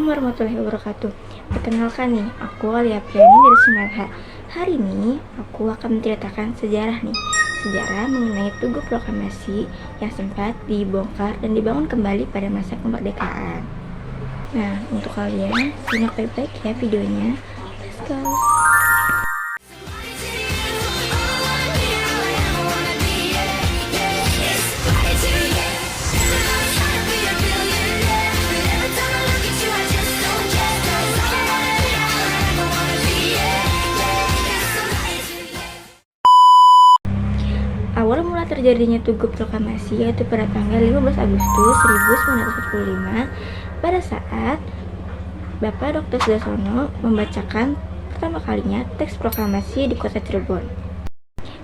Assalamualaikum warahmatullahi wabarakatuh. Perkenalkan nih, aku Alia Priani dari Sinarha. Hari ini aku akan menceritakan sejarah mengenai Tugu Proklamasi yang sempat dibongkar dan dibangun kembali pada masa kemerdekaan. Nah, untuk kalian simak baik-baik ya videonya. Let's go. Awal mula terjadinya Tugu Proklamasi yaitu pada tanggal 15 Agustus 1945 pada saat Bapak Dr. Sudarsono membacakan pertama kalinya teks proklamasi di kota Cirebon.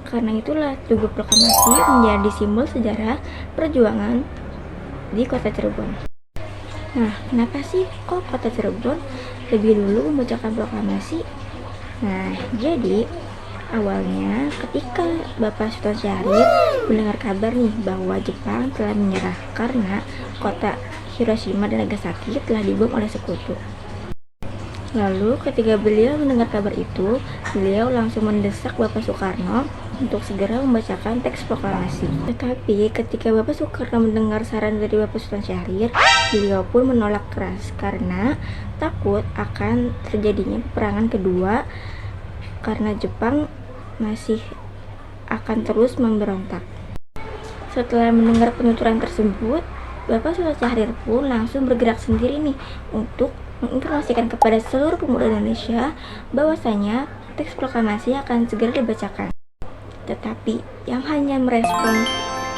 Karena itulah Tugu Proklamasi menjadi simbol sejarah perjuangan di kota Cirebon. Nah, kenapa sih kok kota Cirebon lebih dulu membacakan proklamasi? Nah, jadi awalnya ketika Bapak Sultan Syahrir mendengar kabar nih bahwa Jepang telah menyerah karena kota Hiroshima dan Nagasaki telah dibom oleh sekutu. Lalu ketika beliau mendengar kabar itu, beliau langsung mendesak Bapak Soekarno untuk segera membacakan teks proklamasi. Tetapi ketika Bapak Soekarno mendengar saran dari Bapak Sultan Syahrir, beliau pun menolak keras karena takut akan terjadinya peperangan kedua karena Jepang masih akan terus memberontak. Setelah mendengar penuturan tersebut, Bapak Sultan Syahrir pun langsung bergerak sendiri nih untuk menginformasikan kepada seluruh pemuda Indonesia bahwasanya teks proklamasi akan segera dibacakan. Tetapi yang hanya merespon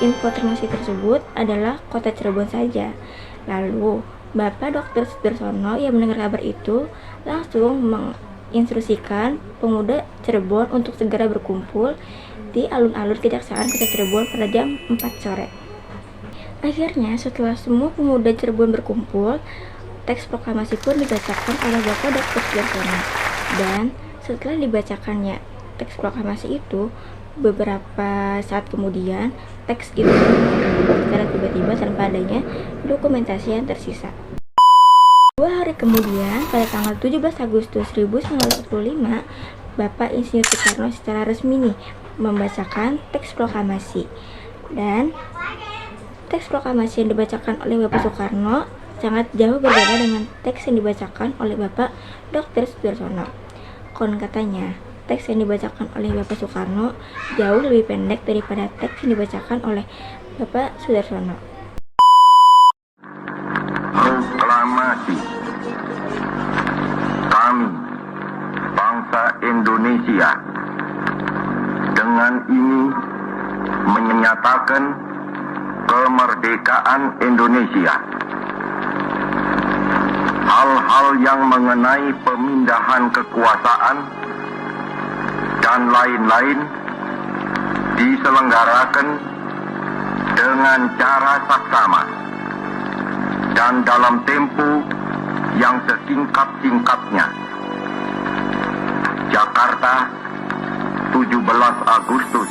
informasi tersebut adalah kota Cirebon saja. Lalu Bapak Dr. Sudarsono yang mendengar kabar itu langsung menginstruksikan pemuda Cirebon untuk segera berkumpul di alun-alun Kejaksaan Kota Cirebon pada jam 4 sore. Akhirnya setelah semua pemuda Cirebon berkumpul, teks proklamasi pun dibacakan oleh Bapak Dr. Sudarsono. Dan setelah dibacakannya teks proklamasi itu, beberapa saat kemudian teks itu secara tiba-tiba tanpa adanya dokumentasi yang tersisa. 2 hari kemudian, pada tanggal 17 Agustus 1945, Bapak Insinyur Soekarno secara resmi nih membacakan teks proklamasi. Dan teks proklamasi yang dibacakan oleh Bapak Soekarno sangat jauh berbeda dengan teks yang dibacakan oleh Bapak Dr. Sudarsono. Konon katanya, teks yang dibacakan oleh Bapak Soekarno jauh lebih pendek daripada teks yang dibacakan oleh Bapak Sudarsono. Proklamasi. Kami, bangsa Indonesia, dengan ini menyatakan kemerdekaan Indonesia. Hal-hal yang mengenai pemindahan kekuasaan dan lain-lain diselenggarakan dengan cara saksama dan dalam tempo yang sesingkat-singkatnya. Jakarta, 17 Agustus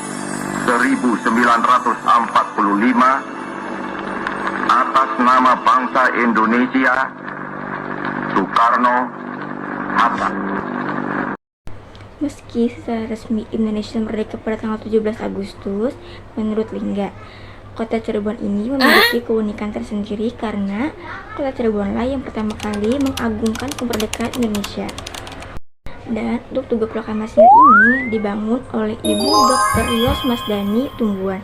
1945, atas nama bangsa Indonesia, Soekarno-Hatta. Meski secara resmi Indonesia merdeka pada tanggal 17 Agustus, menurut Lingga, kota Cirebon ini memiliki keunikan tersendiri karena kota Cirebonlah yang pertama kali mengagungkan kemerdekaan Indonesia. Dan untuk Tugu Proklamasi ini dibangun oleh Ibu Dr. Yos Masdani Tumbuhan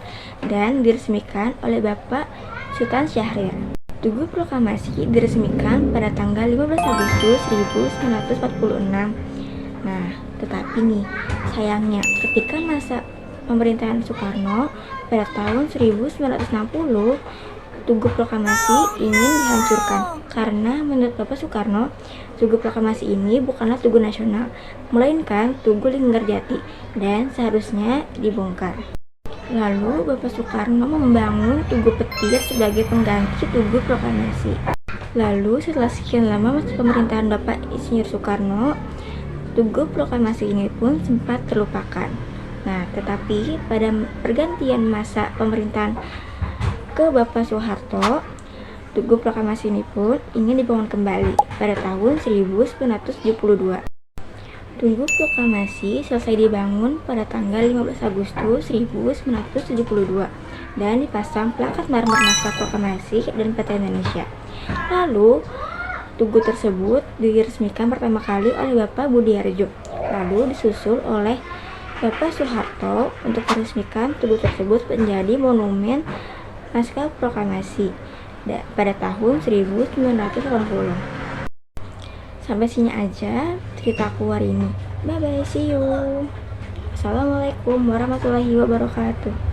dan diresmikan oleh Bapak Sultan Syahrir. Tugu Proklamasi diresmikan pada tanggal 15 Agustus 1946. Nah, tetapi nih, sayangnya ketika masa pemerintahan Soekarno pada tahun 1960, Tugu Proklamasi ingin dihancurkan karena menurut Bapak Soekarno, Tugu Proklamasi ini bukanlah tugu nasional, melainkan Tugu Linggarjati dan seharusnya dibongkar. Lalu Bapak Soekarno membangun Tugu Petir sebagai pengganti Tugu Proklamasi. Lalu setelah sekian lama masa pemerintahan Bapak Insinyur Soekarno, Tugu Proklamasi ini pun sempat terlupakan. Nah, tetapi pada pergantian masa pemerintahan ke Bapak Soeharto, Tugu Proklamasi ini pun ingin dibangun kembali pada tahun 1972. Tugu Proklamasi selesai dibangun pada tanggal 15 Agustus 1972 dan dipasang plakat marmer naskah proklamasi dan peta Indonesia. Lalu, tugu tersebut diresmikan pertama kali oleh Bapak Budiarjo, lalu disusul oleh Bapak Soeharto untuk meresmikan tugu tersebut menjadi monumen naskah proklamasi pada tahun 1980. Sampai sini aja ceritaku hari ini. Bye bye, see you. Assalamualaikum warahmatullahi wabarakatuh.